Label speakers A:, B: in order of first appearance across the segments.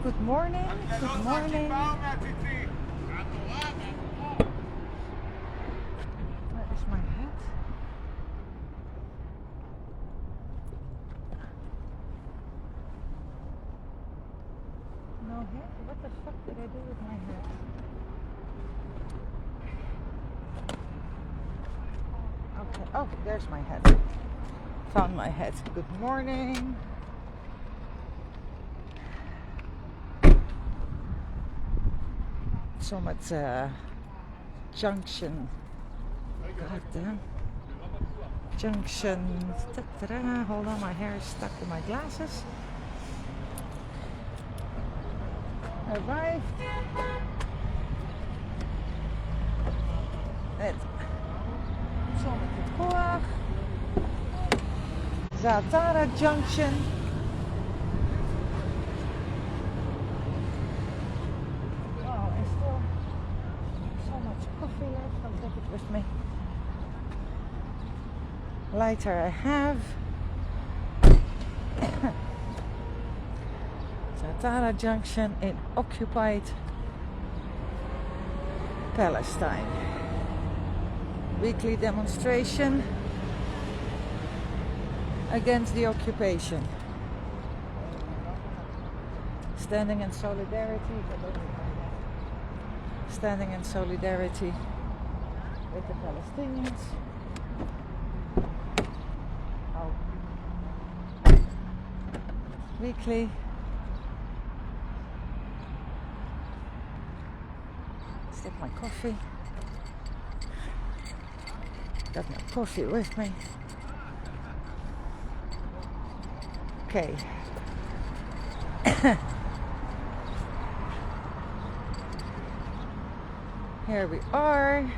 A: Good morning, good morning. Where is my hat? No hat? What the fuck did I do with my hat? Okay, oh, there's my hat. Found my hat. Good morning. So much Junction. Goddamn. Junction. Zaatara. Hold on, my hair is stuck in my glasses. Arrived. At Zaatara Junction. Wow, there's still so much coffee left. I'll take it with me. Lighter I have. Zaatara Junction in Occupied Palestine. Weekly demonstration against the occupation. Standing in solidarity. Standing in solidarity with the Palestinians. Oh. Weekly. Sip my coffee. Got my coffee with me. Okay. Here we are.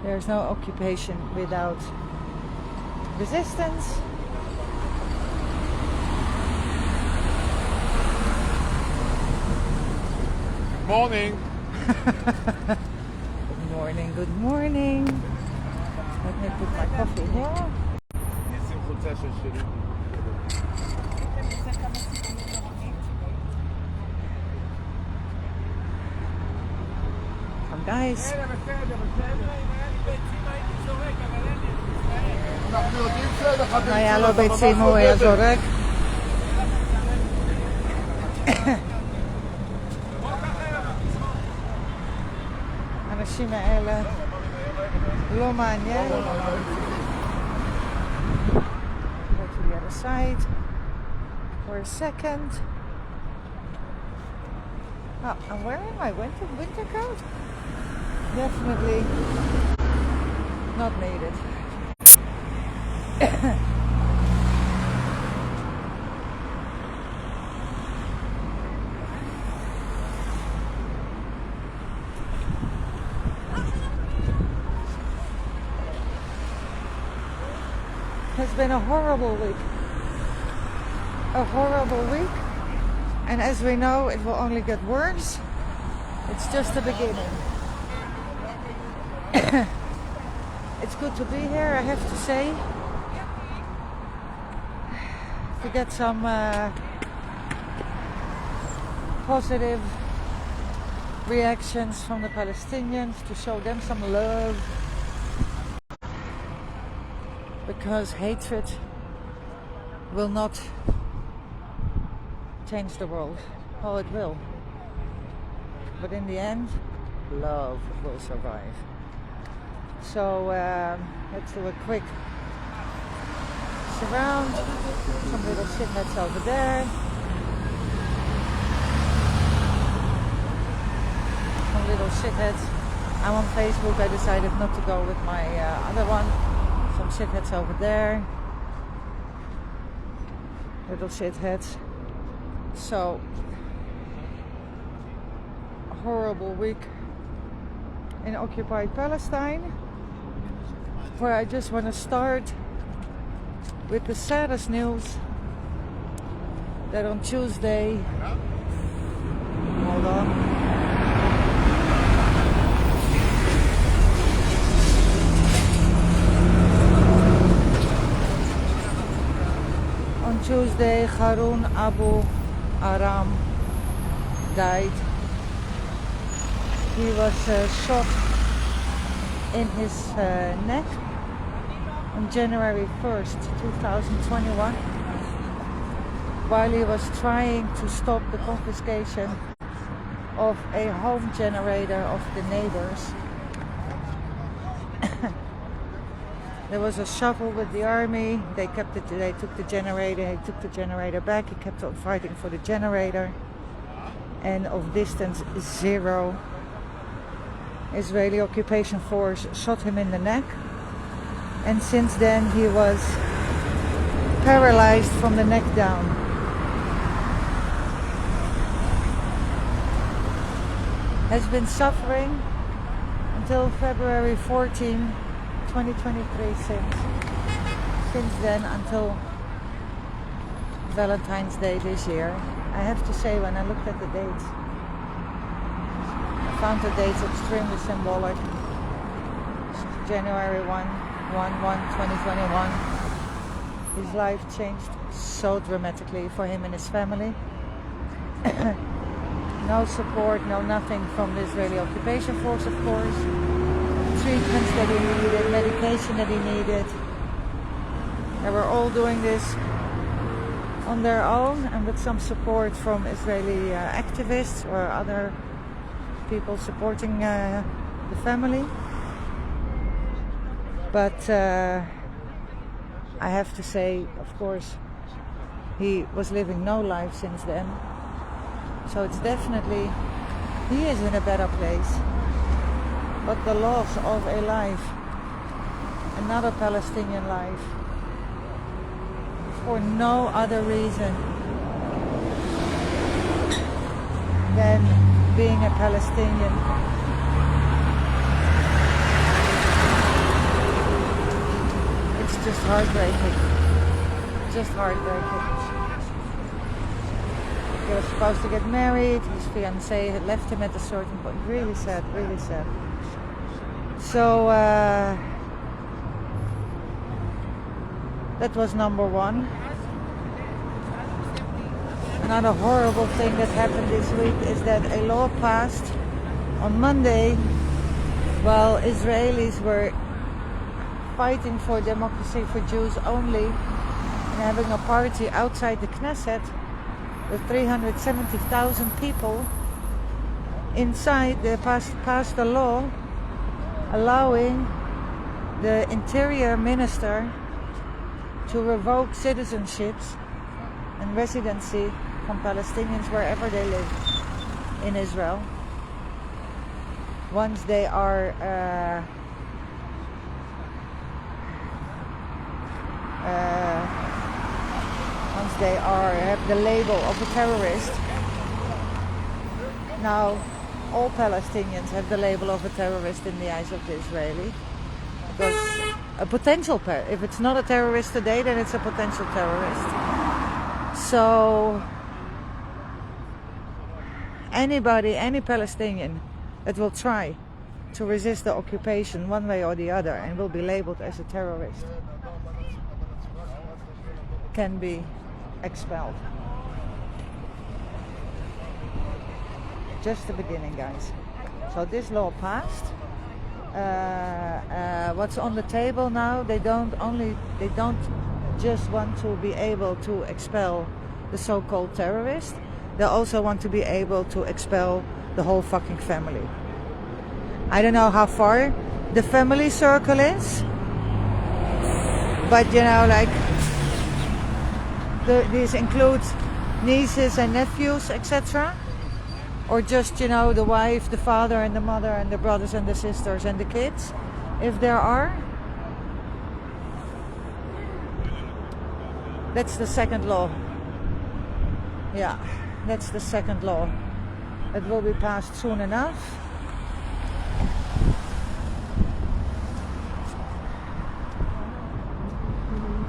A: There's no occupation without resistance.
B: Morning.
A: Good morning, good morning. Let me put my coffee here. Come guys. היה לו ביצים, הוא היה זורק. האנשים האלה לא מעניין. Go to the other side for a second. Oh, I'm wearing my winter coat. Definitely not needed. It's been a horrible week. A horrible week. And as we know, it will only get worse. It's just the beginning. It's good to be here, I have to say. To get some positive reactions from the Palestinians, to show them some love. Because hatred will not change the world. Oh, it will. But in the end, love will survive. So let's do a quick surround. Some little shitheads over there. Some little shitheads. I'm on Facebook. I decided not to go with my other one. Some shitheads over there. Little shitheads. So, a horrible week in Occupied Palestine, where I just want to start with the saddest news that on Tuesday, hold on, Harun Abu Aram died. He was shot in his neck on January 1st, 2021, while he was trying to stop the confiscation of a home generator of the neighbors. There was a shuffle with the army. They took the generator. He took the generator back. He kept on fighting for the generator. And of distance 0, Israeli occupation force shot him in the neck. And since then he was paralyzed from the neck down. Has been suffering until February 14, 2023 since then until Valentine's Day this year. I have to say, when I looked at the dates, I found the dates extremely symbolic. January 1/1/2021. His life changed so dramatically for him and his family. No support, no nothing from the Israeli occupation force, of course. Treatments that he needed, medication that he needed. They were all doing this on their own and with some support from Israeli activists or other people supporting the family. But I have to say, of course, he was living no life since then. So it's definitely, he is in a better place. But the loss of a life, another Palestinian life, for no other reason than being a Palestinian, it's just heartbreaking. Just heartbreaking. He was supposed to get married. His fiancée had left him at a certain point. Really sad, really sad. So that was number one. Another horrible thing that happened this week is that a law passed on Monday while Israelis were fighting for democracy for Jews only and having a party outside the Knesset with 370,000 people inside. They passed a law allowing the interior minister to revoke citizenships and residency from Palestinians wherever they live in Israel once they are have the label of a terrorist. Now all Palestinians have the label of a terrorist in the eyes of the Israeli, because a potential if it's not a terrorist today, then it's a potential terrorist. So anybody, any Palestinian that will try to resist the occupation one way or the other and will be labeled as a terrorist can be expelled. Just the beginning, guys. So this law passed. What's on the table now? They don't just want to be able to expel the so-called terrorist. They also want to be able to expel the whole fucking family. I don't know how far the family circle is, but you know, like this includes nieces and nephews, etc. Or just, you know, the wife, the father and the mother and the brothers and the sisters and the kids, if there are. That's the second law. Yeah, that's the second law. It will be passed soon enough.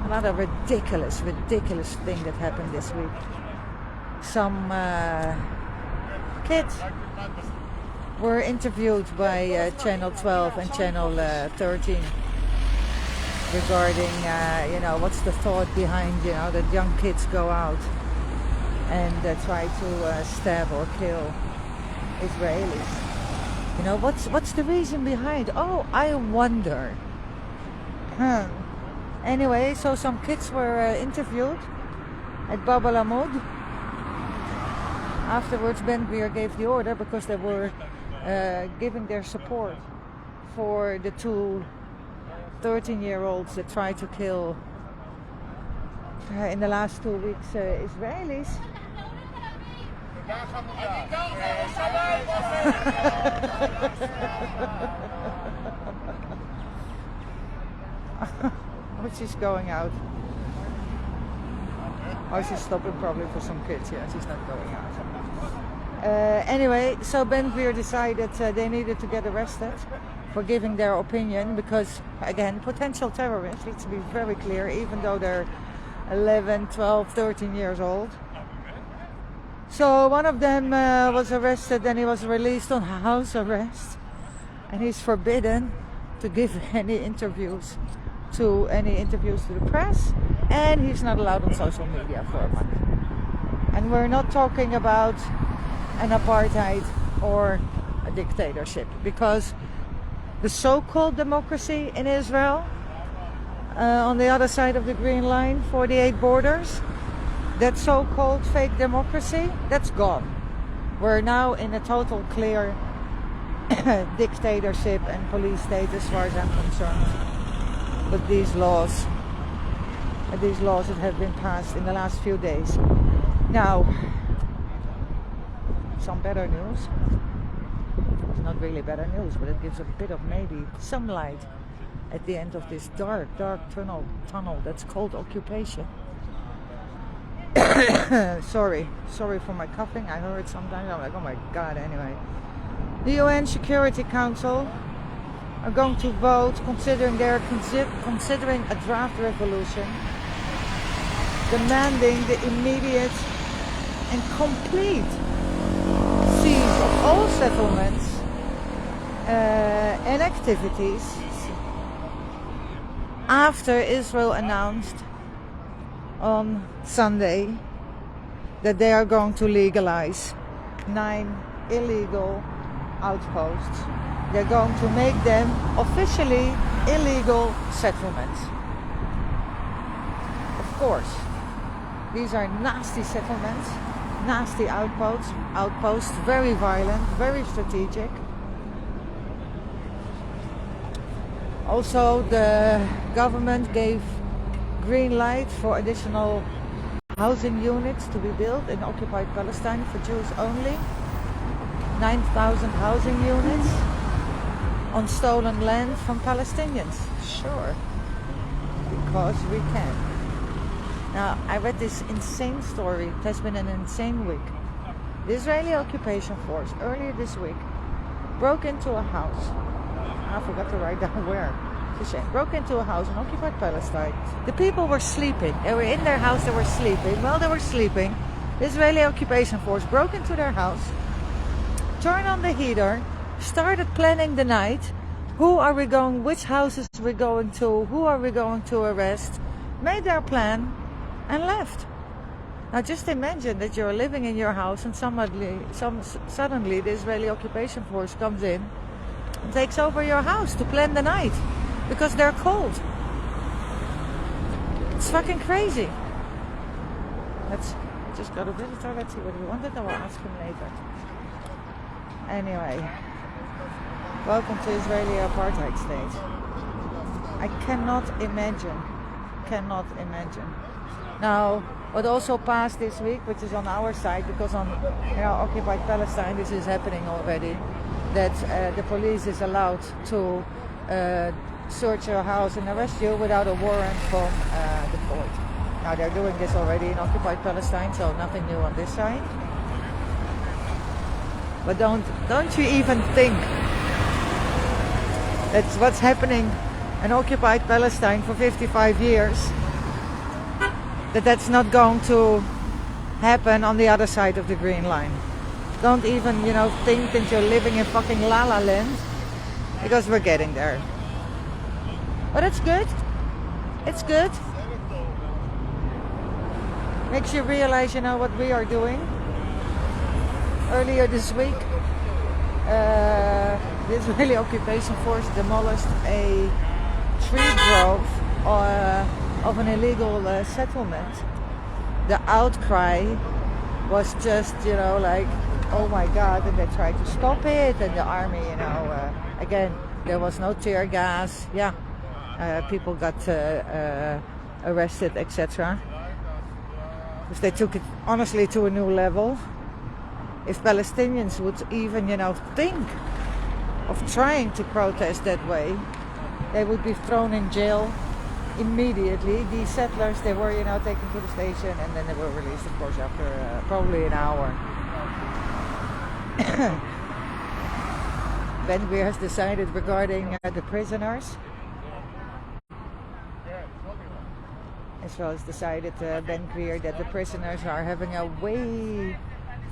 A: Another ridiculous thing that happened this week. Some kids were interviewed by Channel 12 and Channel 13 regarding, you know, what's the thought behind, you know, that young kids go out and try to stab or kill Israelis. You know, what's the reason behind? Oh, I wonder. Anyway, so some kids were interviewed at Bab al-Amoud. Afterwards, Ben Gvir gave the order because they were giving their support for the two 13-year-olds that tried to kill in the last 2 weeks Israelis. Oh, she's going out. Oh, she's stopping probably for some kids. Yeah, she's not going out. Anyway, so Ben Gvir decided they needed to get arrested for giving their opinion because, again, potential terrorists, let's be very clear, even though they're 11, 12, 13 years old. So one of them was arrested and he was released on house arrest, and he's forbidden to give any interviews to the press, and he's not allowed on social media for a month. And we're not talking about an apartheid or a dictatorship, because the so-called democracy in Israel on the other side of the Green Line, 48 borders, that so-called fake democracy, that's gone. We're now in a total clear dictatorship and police state as far as I'm concerned. But these laws that have been passed in the last few days. Now, some better news. It's not really better news, but it gives a bit of maybe some light at the end of this dark tunnel that's called occupation. Sorry for my coughing. I heard sometimes. I'm like, oh my god. Anyway, the UN Security Council are going to vote considering a draft resolution demanding the immediate and complete cease of all settlements and activities after Israel announced on Sunday that they are going to legalize 9 illegal outposts. They're going to make them officially illegal settlements. Of course, these are nasty settlements, nasty outposts, very violent, very strategic. Also, the government gave green light for additional housing units to be built in Occupied Palestine for Jews only. 9,000 housing units on stolen land from Palestinians. Sure, because we can. Now, I read this insane story. It has been an insane week. The Israeli occupation force earlier this week broke into a house. I forgot to write down where. It's a shame. Broke into a house in Occupied Palestine. The people were sleeping. They were in their house, they were sleeping. While they were sleeping, the Israeli occupation force broke into their house, turned on the heater, started planning the night. Who are we going, which houses are we going to, who are we going to arrest, made their plan and left. Now just imagine that you're living in your house and suddenly the Israeli occupation force comes in and takes over your house to plan the night because they're cold. It's fucking crazy. Let's just go to visitor. Let's see what he wanted. I will ask him later. Anyway, welcome to Israeli apartheid state. I cannot imagine. Now, what also passed this week, which is on our side, because on Occupied Palestine this is happening already, that the police is allowed to search your house and arrest you without a warrant from the court. Now they're doing this already in Occupied Palestine, so nothing new on this side. But don't you even think that's what's happening in Occupied Palestine for 55 years, that's not going to happen on the other side of the Green Line. Don't even, think that you're living in fucking La La Land, because we're getting there. But it's good. It's good. Makes you realize, you know, what we are doing. Earlier this week, the Israeli occupation force demolished a tree grove of an illegal settlement. The outcry was just, you know, like, oh my God, and they tried to stop it, and the army, you know, again, there was no tear gas, people got arrested, etc. Because they took it, honestly, to a new level. If Palestinians would even, you know, think of trying to protest that way, they would be thrown in jail immediately. The settlers, they were, you know, taken to the station, and then they were released, of course, after probably an hour. Ben-Gvir has decided regarding the prisoners. Israel has decided, Ben-Gvir, that the prisoners are having a way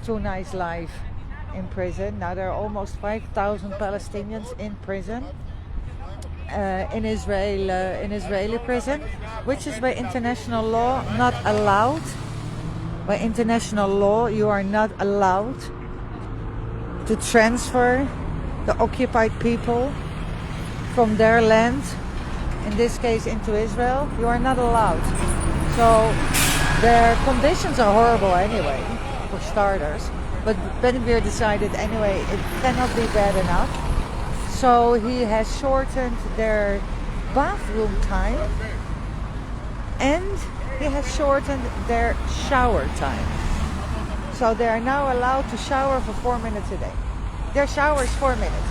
A: too nice life in prison. Now there are almost 5,000 Palestinians in prison, in Israeli prison, which is by international law not allowed. By international law, you are not allowed to transfer the occupied people from their land, in this case into Israel. You are not allowed. So their conditions are horrible anyway, for starters. But Ben-Gvir decided anyway it cannot be bad enough. So he has shortened their bathroom time, and he has shortened their shower time. So they are now allowed to shower for 4 minutes a day. Their shower is 4 minutes.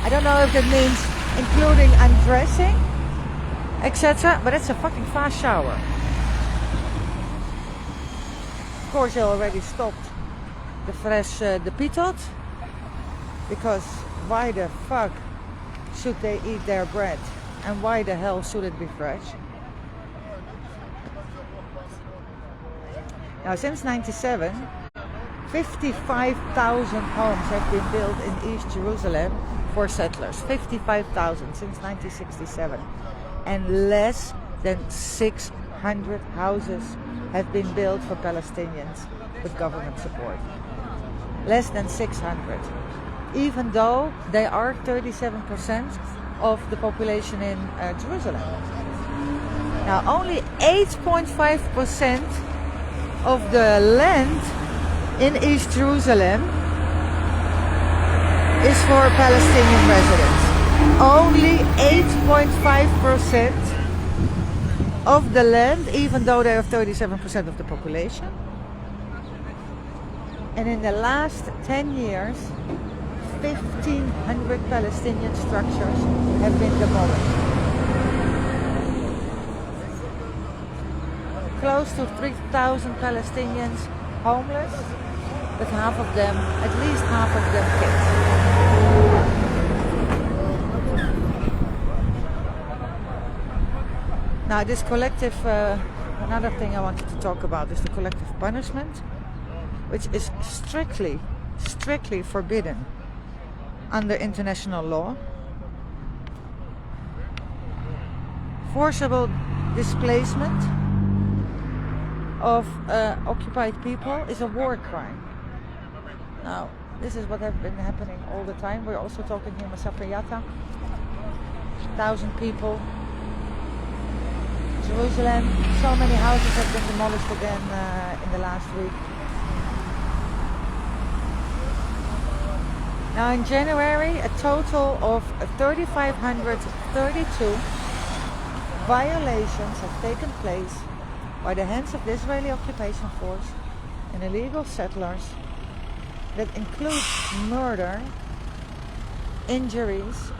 A: I don't know if that means including undressing, etc., but it's a fucking fast shower. Of course, they already stopped the pitot, because why the fuck should they eat their bread, and why the hell should it be fresh? Now, since '97, 55,000 homes have been built in East Jerusalem for settlers. 55,000 since 1967. And less than 600 houses have been built for Palestinians with government support. Less than 600. Even though they are 37% of the population in Jerusalem. Now, only 8.5% of the land in East Jerusalem is for Palestinian residents. Only 8.5% of the land, even though they have 37% of the population. And in the last 10 years, 1,500 Palestinian structures have been demolished. Close to 3,000 Palestinians homeless, with half of them, at least half of them, kids. Now this collective, another thing I wanted to talk about is the collective punishment, which is strictly forbidden under international law. Forcible displacement of occupied people is a war crime. Now, this is what has been happening all the time. We're also talking here in Zaatara, 1,000 people. Jerusalem, so many houses have been demolished again in the last week. Now in January, a total of 3,532 violations have taken place by the hands of the Israeli occupation force and illegal settlers, that includes murder, injuries,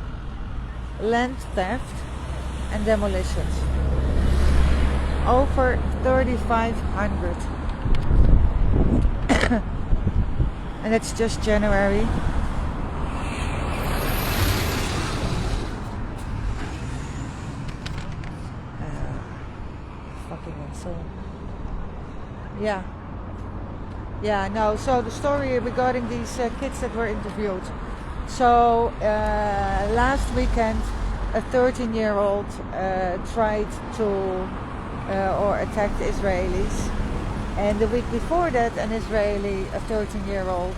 A: land theft and demolitions. Over 3,500. And that's just January. Fucking insane. Yeah, no, so the story regarding these kids that were interviewed. So last weekend a 13-year-old tried to or attacked Israelis And the week before that, an Israeli, a 13-year-old,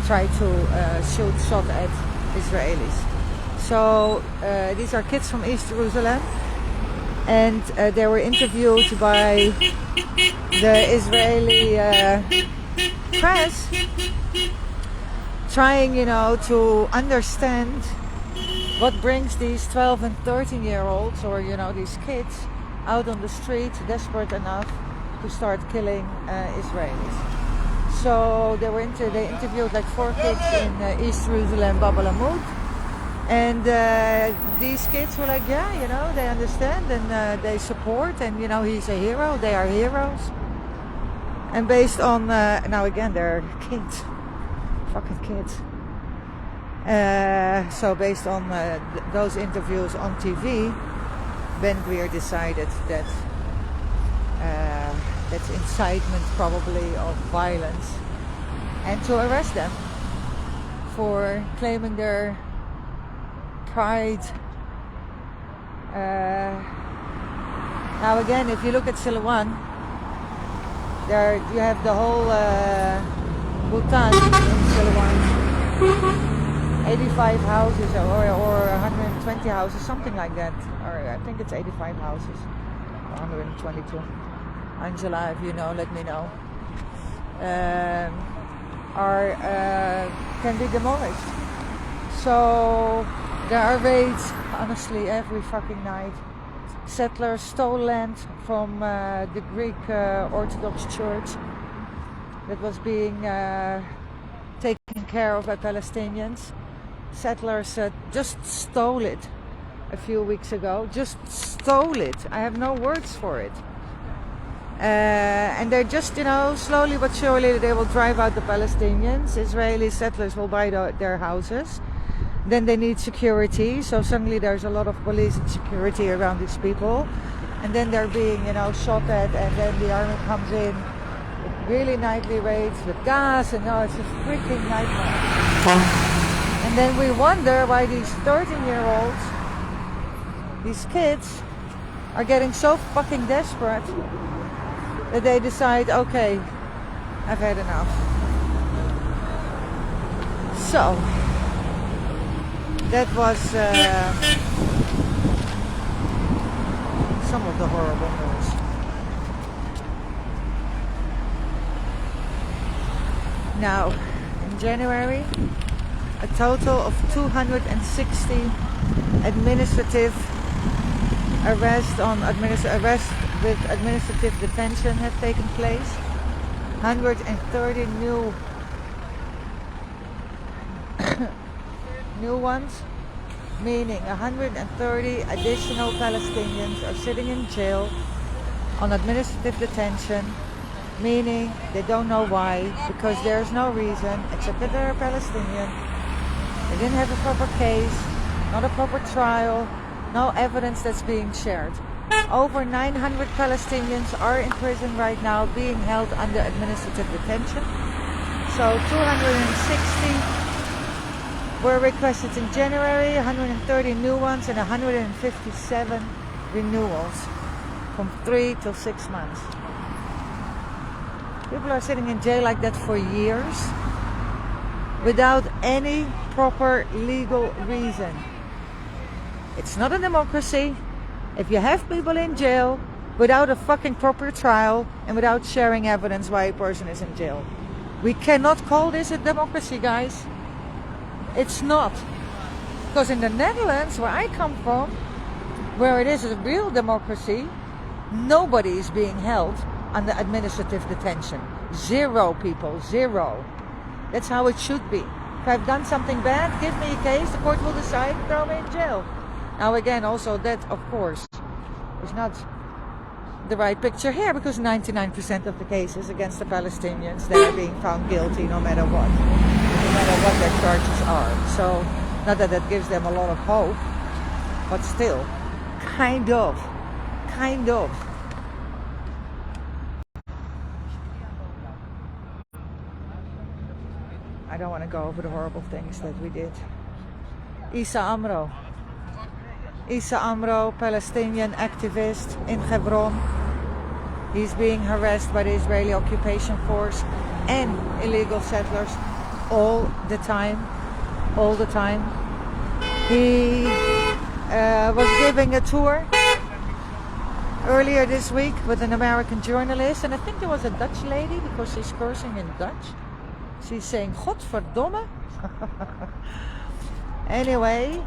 A: tried to shot at Israelis. So these are kids from East Jerusalem, and they were interviewed by the Israeli press, trying, to understand what brings these 12 and 13-year-olds, or these kids, out on the street, desperate enough to start killing Israelis. So they interviewed like 4 kids in East Jerusalem, Bab el-Amud, and these kids were like, yeah, they understand and they support, and he's a hero, they are heroes. And based on, now again, they're kids, fucking kids. So based on those interviews on TV, Ben Gvir decided that that's incitement probably of violence, and to arrest them for claiming their pride. Now again, if you look at Silwan, there you have the whole Bhutan in Silwan. 85 houses or 120 houses, something like that. Or I think it's 85 houses. 122. Angela, if you know, let me know. Can be demolished. So there are raids, honestly, every fucking night. Settlers stole land from the Greek Orthodox Church that was being taken care of by Palestinians. Settlers just stole it a few weeks ago. Just stole it. I have no words for it. And they're just, slowly but surely they will drive out the Palestinians. Israeli settlers will buy their houses. Then they need security. So suddenly there's a lot of police and security around these people. And then they're being, shot at. And then the army comes in with really nightly raids with gas. And it's a freaking nightmare. And then we wonder why these 13-year-olds, these kids, are getting so fucking desperate that they decide, okay, I've had enough. So, that was some of the horrible news. Now, in January, a total of 260 administrative arrest with administrative detention have taken place. 130 new ones, meaning 130 additional Palestinians are sitting in jail on administrative detention, meaning they don't know why, because there's no reason except that they're Palestinian. They didn't have a proper case, not a proper trial, no evidence that's being shared. Over 900 Palestinians are in prison right now, being held under administrative detention. So 260 were requested in January, 130 new ones, and 157 renewals from 3 to 6 months. People are sitting in jail like that for years without any proper legal reason. It's not a democracy if you have people in jail without a fucking proper trial and without sharing evidence why a person is in jail. We cannot call this a democracy, guys. It's not. Because in the Netherlands, where I come from, where it is a real democracy, nobody is being held under administrative detention. 0 people, 0. That's how it should be. If I've done something bad, give me a case, the court will decide, throw me in jail. Now again, also that, of course, is not the right picture here, because 99% of the cases against the Palestinians, they are being found guilty no matter what. No matter what their charges are. So, not that that gives them a lot of hope, but still, kind of. I don't want to go over the horrible things that we did. Issa Amro, Palestinian activist in Hebron, He's being harassed by the Israeli occupation force and illegal settlers all the time. All the time. He was giving a tour earlier this week with an American journalist, and I think there was a Dutch lady because she's cursing in Dutch. She's saying "Godverdomme." Anyway,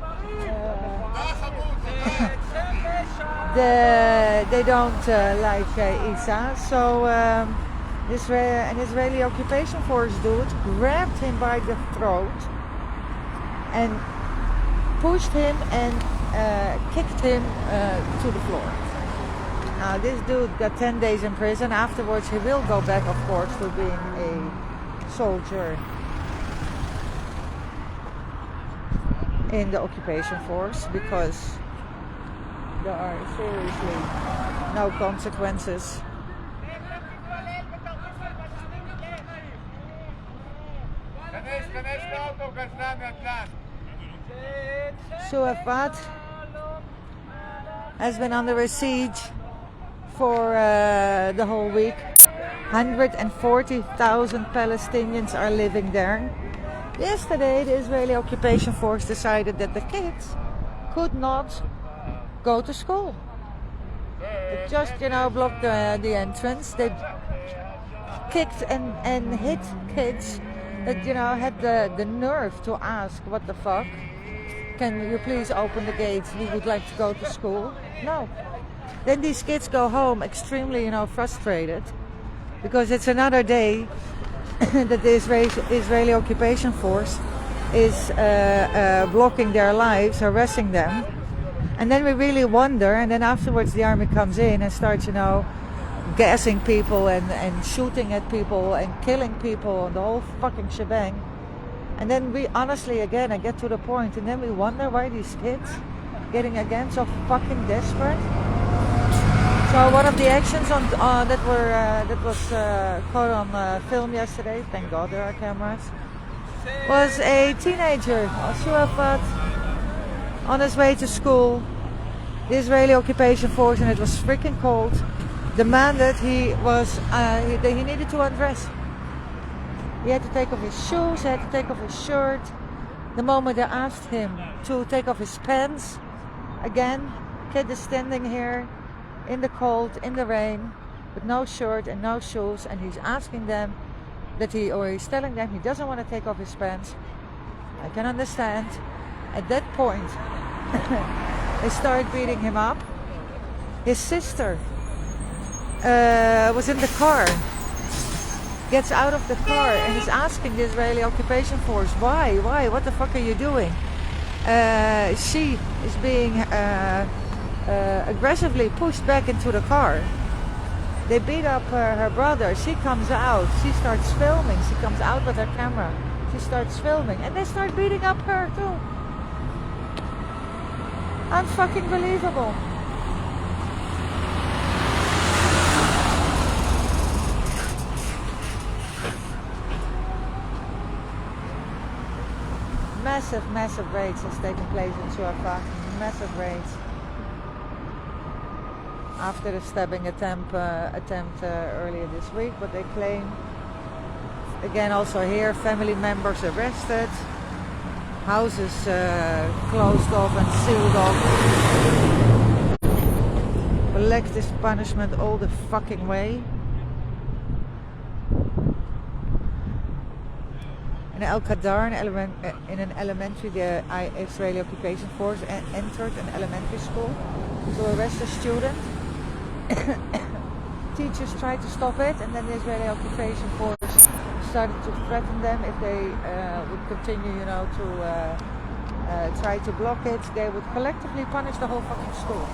A: they don't like Isa, so an Israeli occupation force dude grabbed him by the throat and pushed him and kicked him to the floor. Now this dude got 10 days in prison. Afterwards he will go back, of course, to being a soldier in the occupation force, because there are seriously no consequences. Shuafat has been under a siege for the whole week. 140,000 Palestinians are living there. Yesterday, the Israeli occupation force decided that the kids could not go to school. They just, blocked the entrance. They kicked and hit kids that, had the nerve to ask, what the fuck? Can you please open the gates? We would like to go to school. No. Then these kids go home extremely, frustrated, because it's another day that the Israeli occupation force is blocking their lives, harassing them. And then we really wonder, and then afterwards the army comes in and starts, gassing people and shooting at people and killing people and the whole fucking shebang. And then we honestly, again, I get to the point, and then we wonder why these kids getting again so fucking desperate. So one of the actions that was caught on film yesterday, thank God there are cameras, was a teenager, Shuafat, on his way to school. The Israeli occupation force, and it was freaking cold, demanded he needed to undress. He had to take off his shoes, he had to take off his shirt. The moment they asked him to take off his pants, again, kid is standing here in the cold, in the rain, with no shirt and no shoes, and he's asking them he's telling them he doesn't want to take off his pants. I can understand. At that point, they started beating him up. His sister was in the car, gets out of the car and is asking the Israeli occupation force, why, what the fuck are you doing? She is being aggressively pushed back into the car. They beat up her brother. She comes out, she starts filming, she comes out with her camera, she starts filming, and they start beating up her too. Unfucking believable. Massive raids has taken place in Shuafat. Massive raids. After the stabbing attempt earlier this week, but they claim, again also here, family members arrested, houses closed off and sealed off. Collective punishment all the fucking way. In Al-Qadar, in an elementary, the Israeli occupation force entered an elementary school to arrest a student. Teachers tried to stop it, and then the Israeli occupation force started to threaten them if they would continue, to try to block it. They would collectively punish the whole fucking school.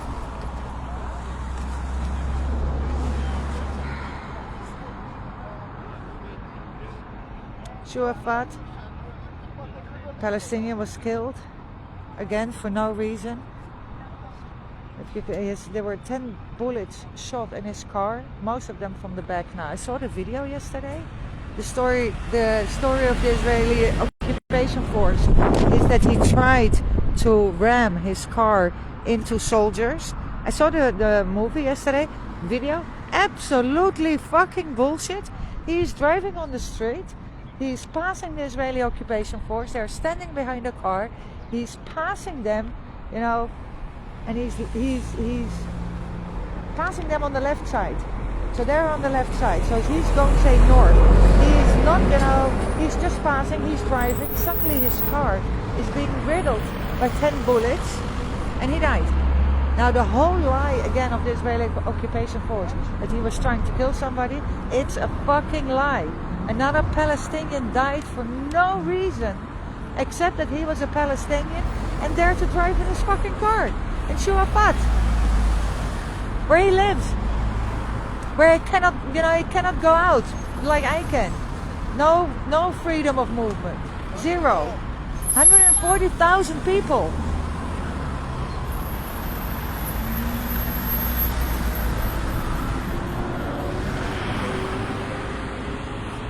A: Shuafat, Palestinian, was killed again for no reason. There were 10 bullets shot in his car, most of them from the back. Now I saw the video yesterday. The story of the Israeli occupation force is that he tried to ram his car into soldiers. I saw the movie yesterday, video, absolutely fucking bullshit. He's driving on the street. He's passing the Israeli occupation force. They're standing behind a car. He's passing them, you know, and he's passing them on the left side. So they're on the left side. So he's going, say, north. He's not, you know, he's just passing. He's driving. Suddenly his car is being riddled by 10 bullets, and he died. Now the whole lie again of the Israeli occupation force that he was trying to kill somebody, it's a fucking lie. Another Palestinian died for no reason except that he was a Palestinian and dared to drive in his fucking car in Shuafat, where he lives, where he cannot, you know, he cannot go out like I can. No freedom of movement. Zero. 140,000 people.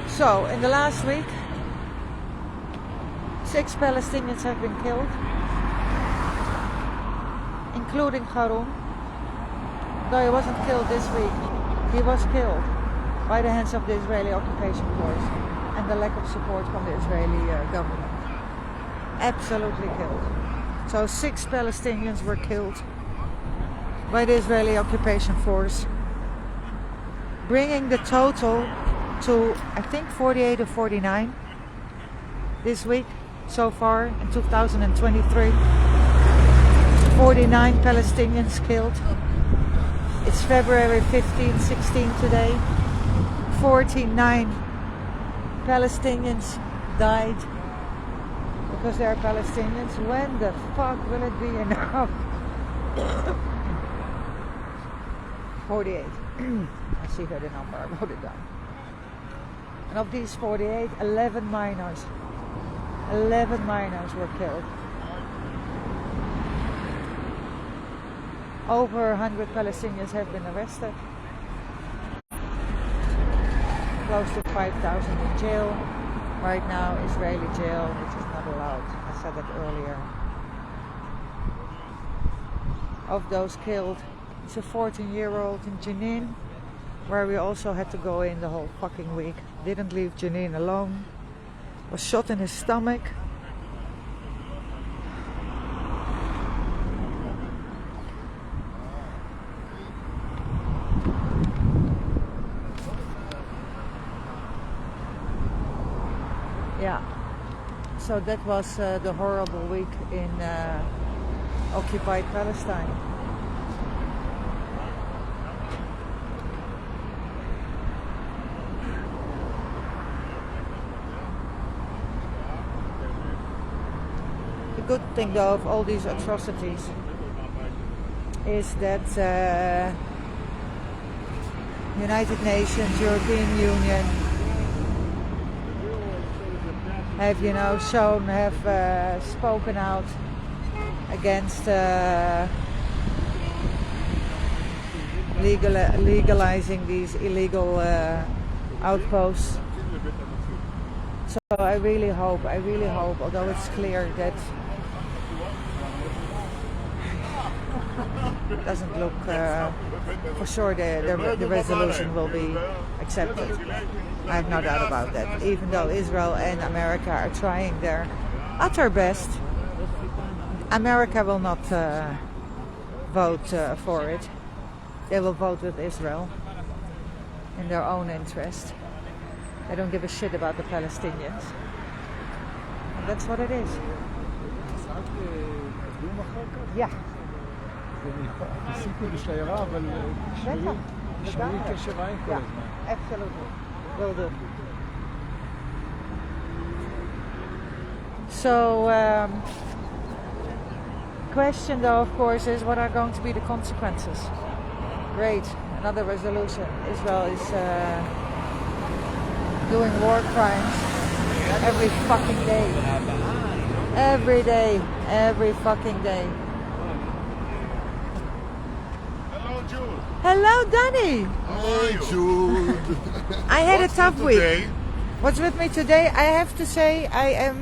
A: So, in the last week, 6 Palestinians have been killed, including Harun. Though he wasn't killed this week, he was killed by the hands of the Israeli occupation force and the lack of support from the Israeli government. Absolutely killed. So 6 Palestinians were killed by the Israeli occupation force, bringing the total to, I think, 48 or 49 this week so far in 2023. 49 Palestinians killed. It's February 15, 16 today. 49 Palestinians died because they are Palestinians. When the fuck will it be enough? 48. I see here the number, I wrote it down. And of these 48, 11 minors. 11 minors were killed. Over 100 Palestinians have been arrested. Close to 5,000 in jail. Right now, Israeli jail, which is not allowed. I said that earlier. Of those killed, it's a 14-year-old in Jenin, where we also had to go in the whole fucking week. Didn't leave Jenin alone. Was shot in his stomach. Yeah. So that was the horrible week in Occupied Palestine. The good thing though of all these atrocities is that United Nations, European Union have, you know, have spoken out against legalizing these illegal outposts. So I really hope, although it's clear that it doesn't look, for sure the resolution will be accepted. I have no doubt about that. Even though Israel and America are trying their utter best, America will not vote for it. They will vote with Israel in their own interest. They don't give a shit about the Palestinians. And that's what it is. Yeah. Yeah, absolutely. Will do. So, question though, of course, is what are going to be the consequences? Great, another resolution. Israel is doing war crimes every fucking day. Every day, every fucking day. Hello, Danny.
B: Hi, Jude.
A: I had a tough week. What's with me today? I have to say I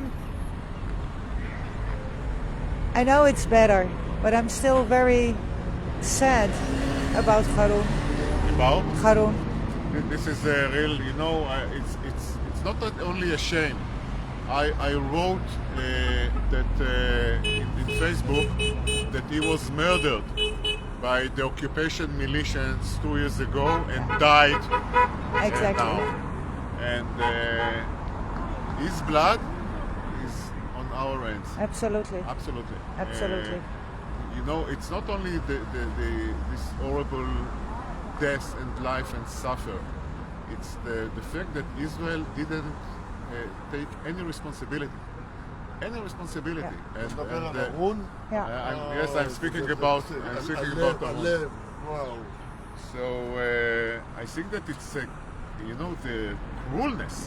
A: know it's better, but I'm still very sad about Harun.
B: about.
A: Harun.
B: This is a real, it's not only a shame. I wrote that in Facebook that he was murdered by the occupation militias 2 years ago and died
A: Exactly.
B: now. And his blood is on our hands.
A: Absolutely.
B: Absolutely.
A: Absolutely.
B: It's not only this horrible death and life and suffer. It's the fact that Israel didn't take any responsibility. Any responsibility.
A: Yeah.
B: And,
A: Yeah.
B: yes, I'm speaking about
C: הלב, וואו.
B: So I think that it's the cruelness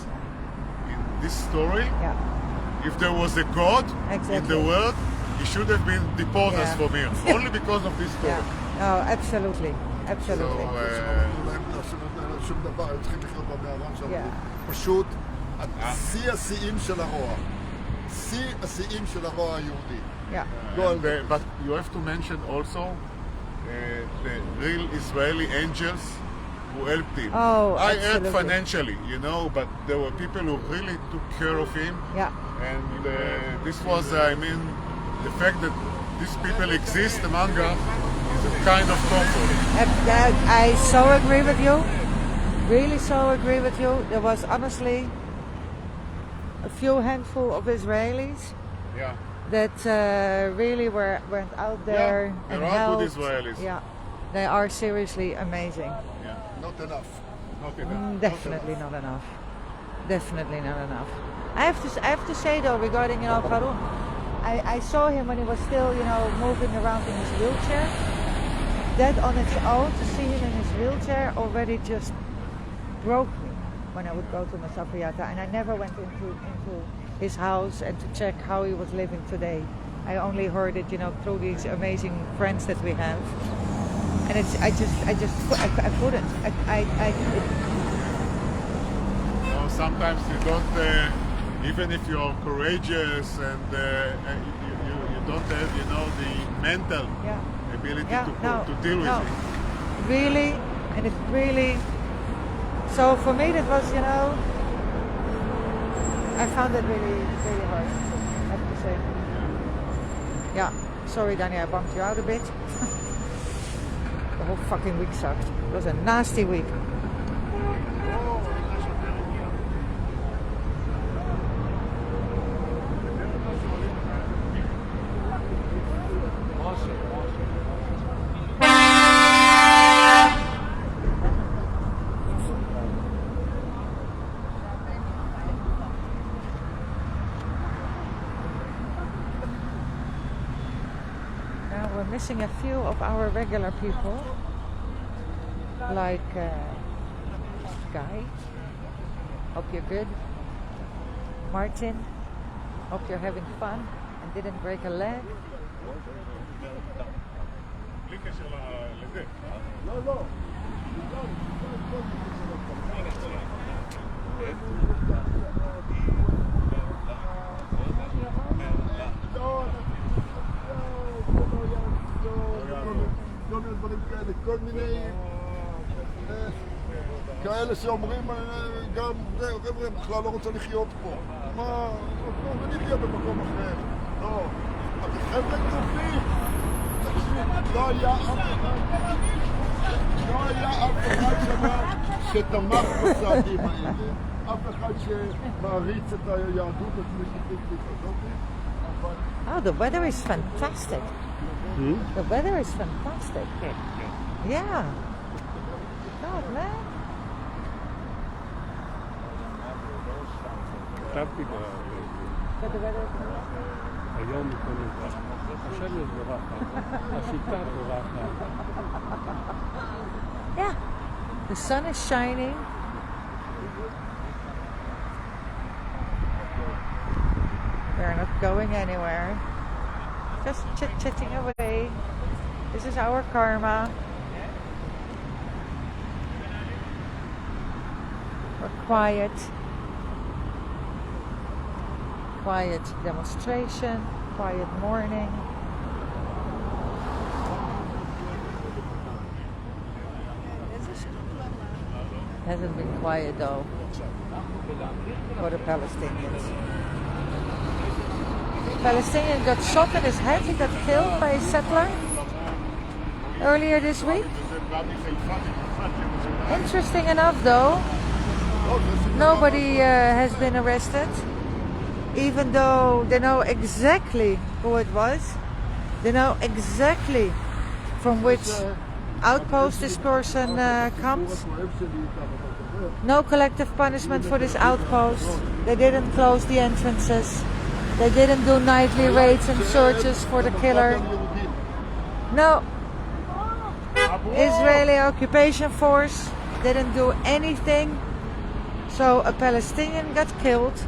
B: in this story.
A: Yeah.
B: If there was a God in
A: Exactly.
B: the world, he should have been deported
A: Yeah.
B: from here, only because of this story.
A: Yeah. Oh, absolutely. Absolutely.
B: So,
C: להם שום דבר, הם צריכים לחיות במערב שם.
A: Yeah.
C: פשוט שיא השיאים של הרוע. שיא השיאים של הרוע היהודי.
A: Yeah.
B: but you have to mention also the real Israeli angels who helped him.
A: Oh,
B: I heard
A: absolutely.
B: financially, but there were people who really took care of him.
A: Yeah.
B: And this was, the fact that these people exist among us is a kind of comfort.
A: I so agree with you. Really so agree with you. There was honestly a few handful of Israelis
B: Yeah.
A: that really went out there
B: Yeah,
A: and
B: there are
A: helped.
B: good Israelis.
A: Yeah, they are seriously amazing.
B: Yeah.
C: Not enough.
B: Not enough.
A: Definitely not enough. Definitely not enough. I have to say though, regarding Harun, I saw him when he was still moving around in his wheelchair. That on its own, to see him in his wheelchair already just broke me when I would go to Masafiyata, and I never went into his house and to check how he was living today. I only heard it, through these amazing friends that we have, and I couldn't.
B: Sometimes you don't, even if you're courageous and you don't have, the mental ability to deal with it.
A: Really, and it really. So for me, that was, I found it really, really hard, I have to say. Yeah, sorry, Danny, I bumped you out a bit. The whole fucking week sucked. It was a nasty week. We're missing a few of our regular people, like Guy, hope you're good. Martin, hope you're having fun and didn't break a leg.
C: כל מיני כאלה שאומרים גם חבר'ה בכלל לא רוצה לחיות פה. מה? ונחיה במקום אחר. לא. אבל חבר'ה טובים. לא היה אף אחד שתמך בצעדים האלה. אף אחד שמעריץ את היהדות הספציפית הזאת.
A: Oh, the weather is fantastic. The weather is fantastic. Yeah. God, man.
D: כתבתי
A: But the weather is
D: היום קודם כל. השמש זורחת, השיטה זורחת.
A: Yeah. The sun is shining. We're not going anywhere. Just chit-chatting away. This is our karma. We're quiet. Quiet demonstration. Quiet morning. Dit is Hasn't been quiet though for the Palestinians. Palestinian got shot in his head. He got killed by a settler earlier this week. Interesting enough though, nobody has been arrested, even though they know exactly who it was. They know exactly from which outpost this person comes. No collective punishment for this outpost. They didn't close the entrances. They didn't do nightly raids and searches for the killer. No. Israeli occupation force didn't do anything. So a Palestinian got killed,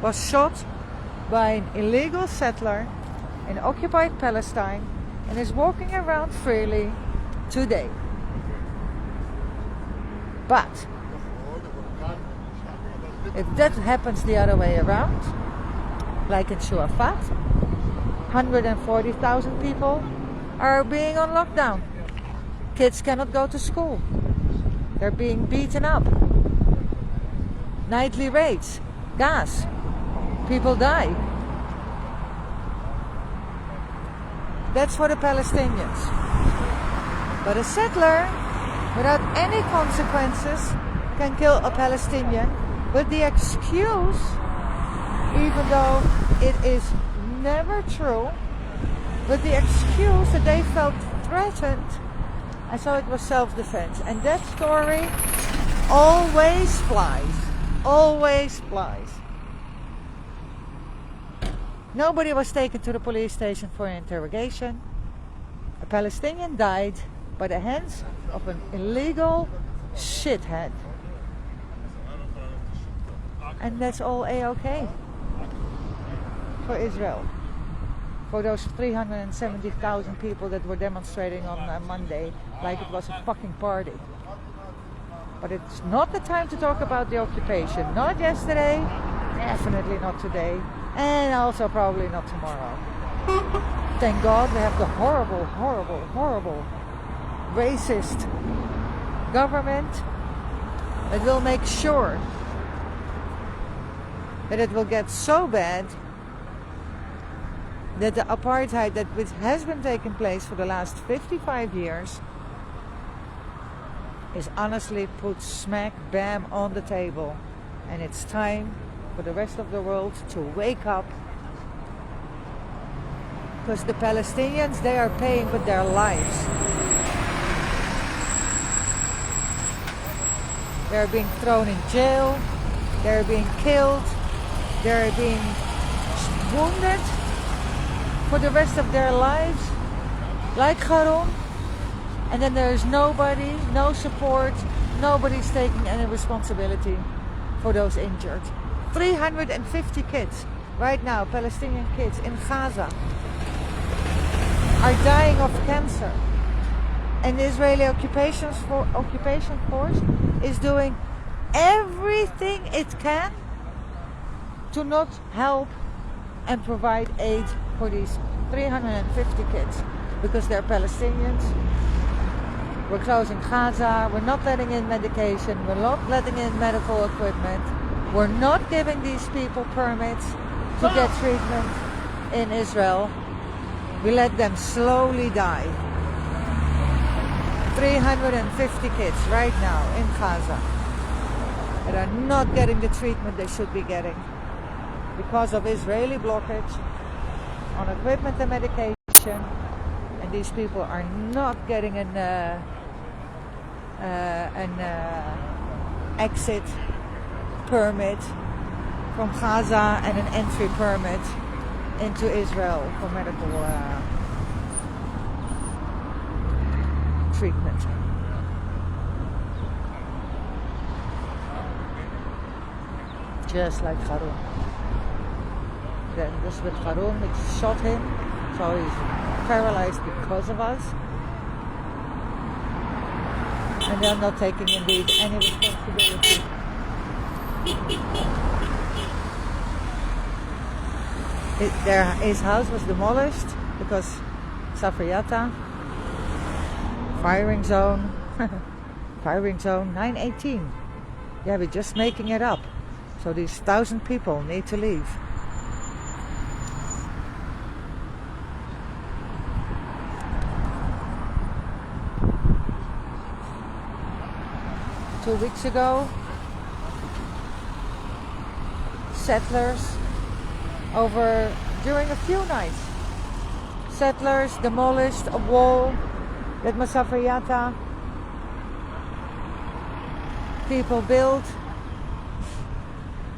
A: was shot by an illegal settler in occupied Palestine, and is walking around freely today. But if that happens the other way around, like in Shuafat, 140,000 people are being on lockdown. Kids cannot go to school. They're being beaten up. Nightly raids, gas, people die. That's for the Palestinians. But a settler, without any consequences, can kill a Palestinian with the excuse, even though it is never true, with the excuse that they felt threatened, and so it was self-defense. And that story always flies. Always flies. Nobody was taken to the police station for an interrogation. A Palestinian died by the hands of an illegal shithead. And that's all A-OK for Israel. For those 370,000 people that were demonstrating on Monday like it was a fucking party. But it's not the time to talk about the occupation. Not yesterday, definitely not today, and also probably not tomorrow. Thank God we have the horrible, horrible, horrible racist government that will make sure that it will get so bad that the apartheid that which has been taking place for the last 55 years is honestly put smack bam on the table, and it's time for the rest of the world to wake up, because the Palestinians, they are paying with their lives. They're being thrown in jail, they're being killed, they're being wounded for the rest of their lives, like Sharon. And then there's nobody, no support, nobody's taking any responsibility for those injured. 350 kids right now, Palestinian kids in Gaza, are dying of cancer. And the Israeli occupation force is doing everything it can to not help and provide aid for these 350 kids, because they're Palestinians. We're closing Gaza, we're not letting in medication, we're not letting in medical equipment, we're not giving these people permits to get treatment in Israel. We let them slowly die. 350 kids right now in Gaza that are not getting the treatment they should be getting because of Israeli blockage on equipment and medication, and these people are not getting an exit permit from Gaza and an entry permit into Israel for medical treatment. Just like Sharon. Then this with Sharon, it shot him, so he's paralyzed because of us. And they're not taking indeed any responsibility. His house was demolished because Safriyata, firing zone, firing zone 918. Yeah, we're just making it up. So these 1,000 people need to leave. Two weeks ago, settlers during a few nights, settlers demolished a wall that Zaatara people built,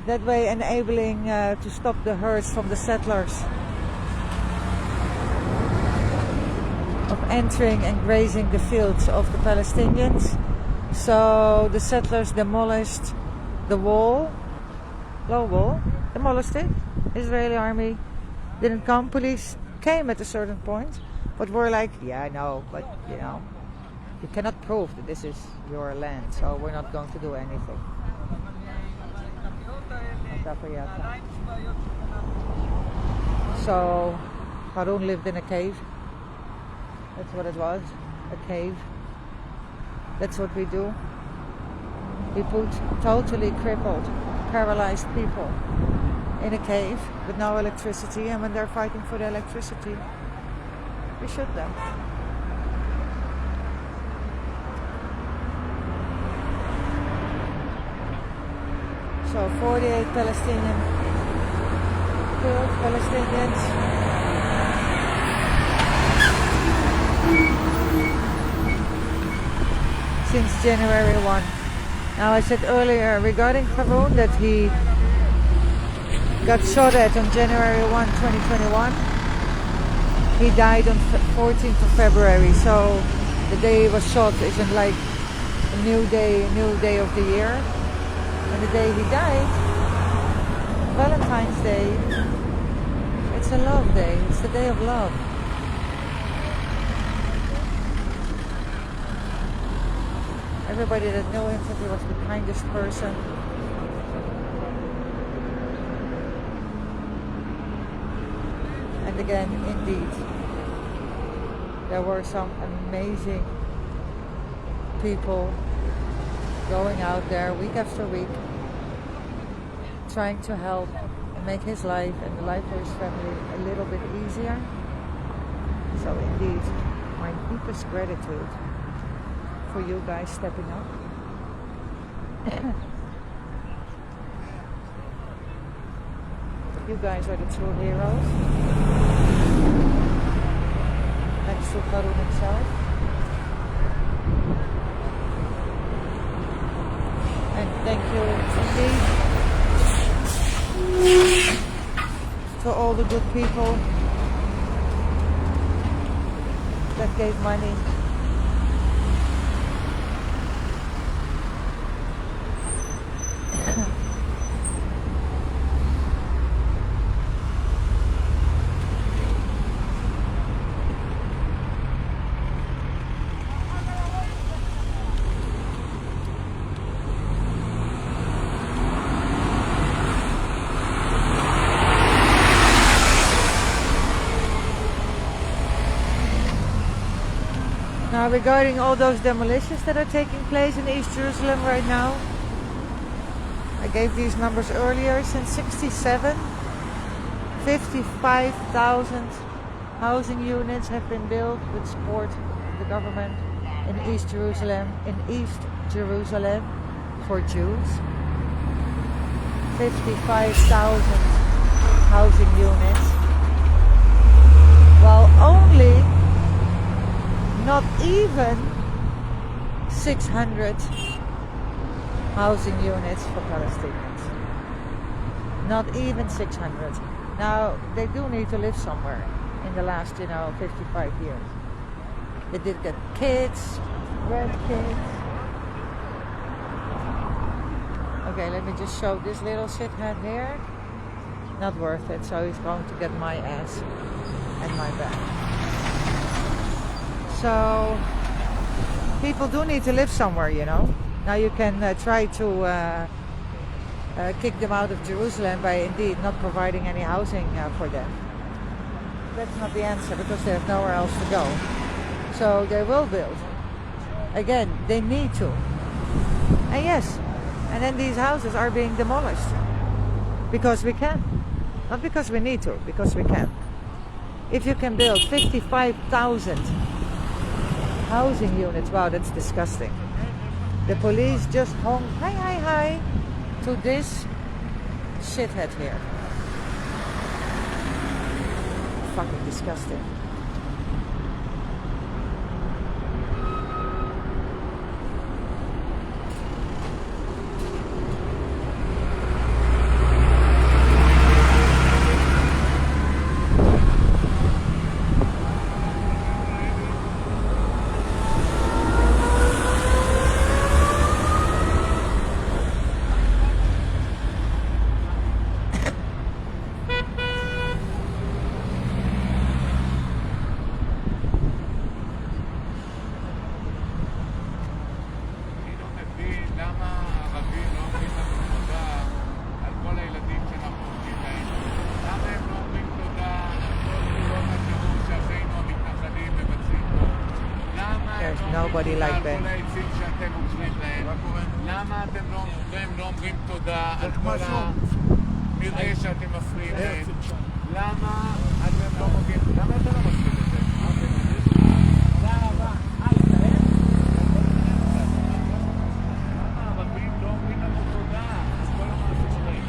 A: that way enabling to stop the herds from the settlers of entering and grazing the fields of the Palestinians. So the settlers demolished the wall, low wall, demolished it. Israeli army didn't come. Police came at a certain point, but were like, yeah, I know, but you know, you cannot prove that this is your land, so we're not going to do anything. So Harun lived in a cave. That's what it was, a cave. That's what we do. We put totally crippled, paralyzed people in a cave with no electricity, and when they're fighting for the electricity, we shoot them. So 48 Palestinian killed, Palestinians. Since January 1. Now I said earlier regarding Harun that he got shot at on January 1, 2021. He died on 14th of February, so the day he was shot isn't like a new day of the year. And the day he died, Valentine's Day, it's a love day, it's the day of love. Everybody that knew him said he was the kindest person. And again, indeed, there were some amazing people going out there week after week, trying to help and make his life and the life of his family a little bit easier. So indeed, my deepest gratitude for you guys stepping up. You guys are the true heroes. Next to Harun himself. And thank you indeed to all the good people that gave money. Now regarding all those demolitions that are taking place in East Jerusalem right now, I gave these numbers earlier. Since '67, 55,000 housing units have been built with support of the government in East Jerusalem, for Jews. 55,000 housing units, while only not even 600 housing units for Palestinians. Not even 600. Now, they do need to live somewhere in the last, 55 years. They did get kids, grandkids. Okay, let me just show this little shithead here. Not worth it, so he's going to get my ass and my back. So, people do need to live somewhere, Now you can try to kick them out of Jerusalem by indeed not providing any housing for them. That's not the answer, because they have nowhere else to go. So they will build. Again, they need to. And yes, and then these houses are being demolished because we can. Not because we need to, because we can. If you can build 55,000 housing units, wow, that's disgusting. The police just honked hi to this shithead here. Fucking disgusting. Nobody like Ben.
E: למה אתם לא אומרים תודה על כל המראה שאתם מפריעים להם? למה אתם לא מודים? למה אתה לא מסכים את זה? למה הערבים לא אומרים לנו תודה על כל המעשים הרעים?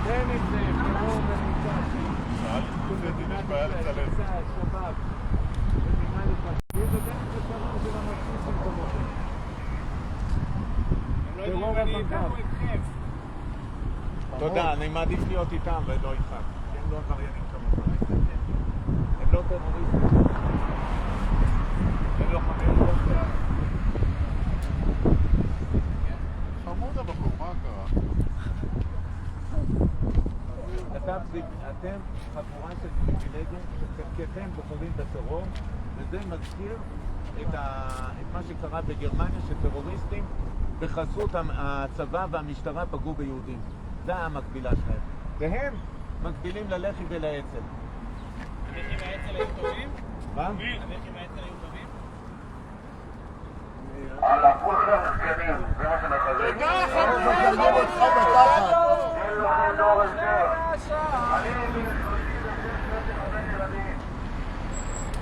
E: תן את זה, טרור ונמצא.
B: שאלתי זה דיני בעיה לצלם.
E: שבב. תודה, אני מעדיף להיות איתם ולא איתך. הם לא עבריינים כמובן. הם לא טרוריסטים. הם לא חברים.
B: חמוד הבחור, מה קרה?
E: אתם חבורה של פריבילגים שחלקכם בוחרים בטרור, וזה מזכיר את מה שקרה בגרמניה, שטרוריסטים בחסות הצבא והמשטרה פגעו ביהודים. זה המקבילה שלהם. והם מקבילים ללח"י ולאצ"ל.
F: הלח"י והאצ"ל היו טובים?
E: מה?
F: הלח"י והאצ"ל היו טובים?
C: על כולכם מסכנים, זה מה שמחזק.
B: תודה,
C: חמור אותך בתחת.
B: אין לכם דור הסדר.
C: אני מבין 36 ילדים.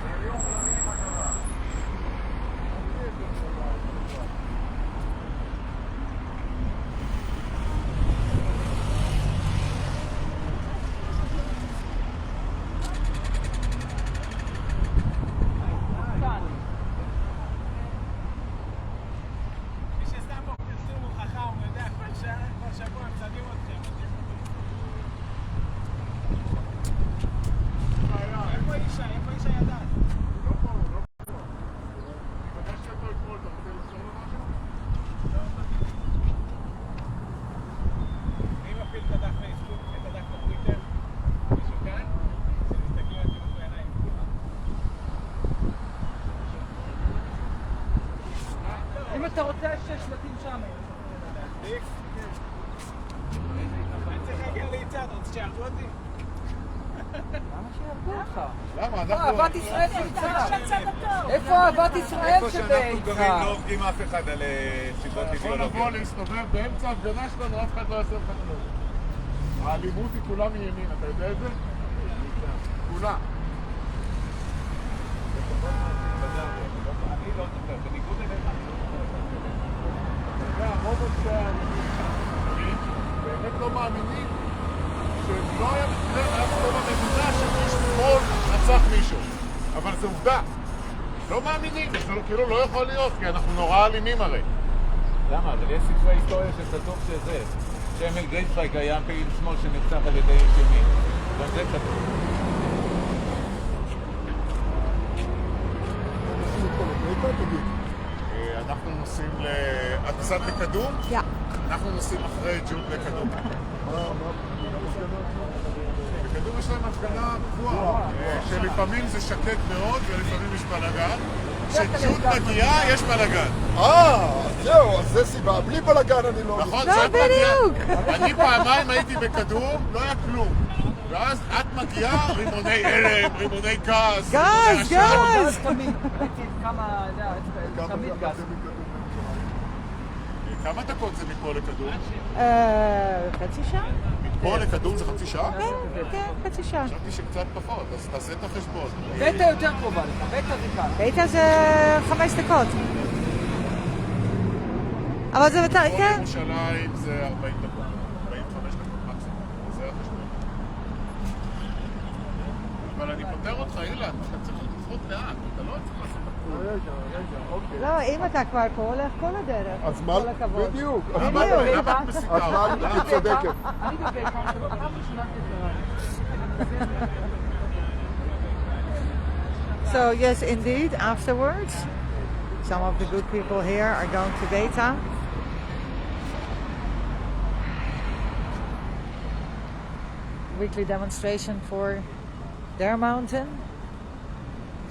C: מיליון חולים השנה.
F: מי שעשה פה פרסום הוא חכם, הוא יודע, כל שעה, כל שבוע מצלמים אתכם. איפה אישה? איפה אישה ידעת?
B: לא פה, לא פה. פגשתי אותו אתמול, אתה רוצה למסור לו משהו?
F: מי מפעיל את הדף פייסבוק, את הדף בטוויטר? מישהו כאן? שמסתכלים על תראו בעיניים.
A: אם אתה רוצה, יש שלטים שם.
F: אני צריך להגיע ליצא, אתה רוצה שיערבו אותי?
A: למה שיעבדו אותך?
B: למה? אנחנו...
A: אהבת ישראל נמצא. איפה אהבת ישראל
E: איפה שאנחנו
A: שבאיתך?
E: גרים לא הורגים אף אחד על סיבות
B: יכול לבוא
E: אידיאולוגיות.
B: להסתובב באמצע ההפגנה שלנו, אף אחד לא יעשה לך כלום. האלימות היא כולה מימין, אתה יודע את זה? כולה.
E: אני לא זוכר, בניגוד אליך אני לא זוכר.
B: אתה יודע, רוב אנשי הימין באמת לא מאמינים שלא היה מקרה אף פעם במדינה שמיש שמאל רצח מישהו. אבל זו עובדה. לא מאמינים, זה כאילו לא יכול להיות, כי אנחנו נורא אלימים הרי.
E: למה? אבל יש ספרי היסטוריה שכתוב שזה. שאמיל גרינצווייג היה פעיל שמאל שנרצח על ידי איש ימין. גם זה כתוב.
B: אנחנו נוסעים את קצת לקדום?
A: יא.
B: אנחנו נוסעים אחרי ג'וד לקדום. בקדום יש להם הפגנה קבועה, שלפעמים זה שקט מאוד ולפעמים יש בלגן. כשג'וד מגיעה יש בלגן.
C: זהו, אז זה סיבה. בלי בלגן אני לא...
B: נכון?
A: לא,
B: זה
A: בדיוק.
B: אני פעמיים הייתי בקדום, לא היה כלום. ואז את מגיעה, רימוני הלם, רימוני גז,
A: גז, גז!
G: תמיד, הייתי כמה, תמיד גז.
B: כמה דקות זה מפה לכדור?
A: חצי שעה?
B: מפה לכדור זה חצי שעה?
A: כן, חצי שעה.
B: חשבתי שקצת פחות, אז תעשה את החשבון.
F: בטא יותר קרובה לך, בטא זה קל.
A: ביתא זה 5 דקות. אבל זה
B: פה
A: כן.
B: לירושלים זה 40 דקות, 45 דקות מקסימום, זה החשבון. אבל אני פותר אותך, אילן, אתה צריך לפחות לאט, אתה לא צריך לעשות הכול.
C: אוקיי.
A: לא, אם אתה כבר פה, הולך כל הדרך.
C: אז מה?
A: כל הכבוד.
C: בדיוק. אז
A: בדיוק.
C: מה?
B: למה את מסיתה
C: אז מה?
B: אותי?
C: אני צודקת.
F: אני בבקר, פעם ראשונה כתרה.
A: So yes, indeed, afterwards, some of the good people here are going to Beta. Weekly demonstration for their mountain.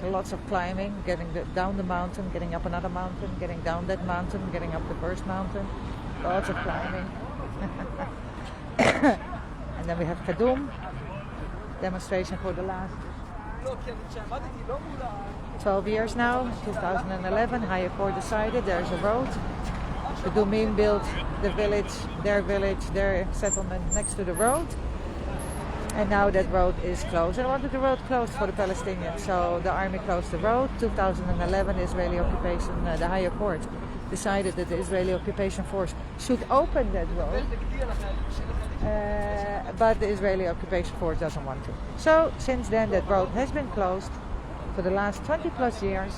A: So lots of climbing, getting down the mountain, getting up another mountain, getting down that mountain, getting up the first mountain. Lots of climbing. And then we have Kadum, demonstration for the last 12 years now, 2011, Higher Court decided there's a road. The Dumim built the village, their settlement next to the road. And now that road is closed. They wanted the road closed for the Palestinians, so the army closed the road. 2011, Israeli occupation, the Higher Court decided that the Israeli occupation force should open that road. But the Israeli occupation force doesn't want to. So since then that road has been closed for the last 20 plus years.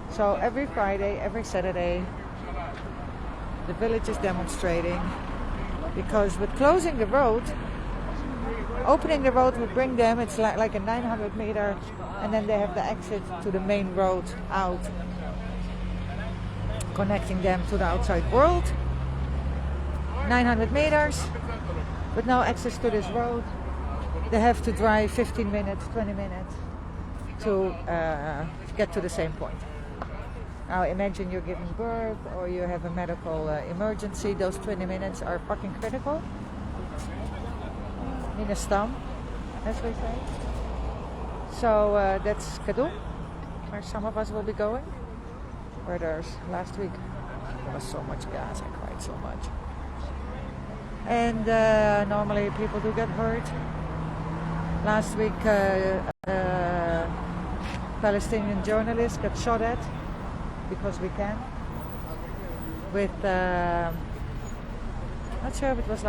A: So every Friday, every Saturday, the village is demonstrating, because with closing the road, opening the road would bring them, it's like a 900 meter, and then they have the exit to the main road out, connecting them to the outside world. 900 meters, with no access to this road. They have to drive 15 minutes, 20 minutes to get to the same point. Now imagine you're giving birth or you have a medical emergency. Those 20 minutes are fucking critical. In a stum, as we say. So that's Kadum, where some of us will be going. Where there's last week there was so much gas, I cried so much. And normally people do get hurt. Last week Palestinian journalists got shot at because we can. With not sure if it was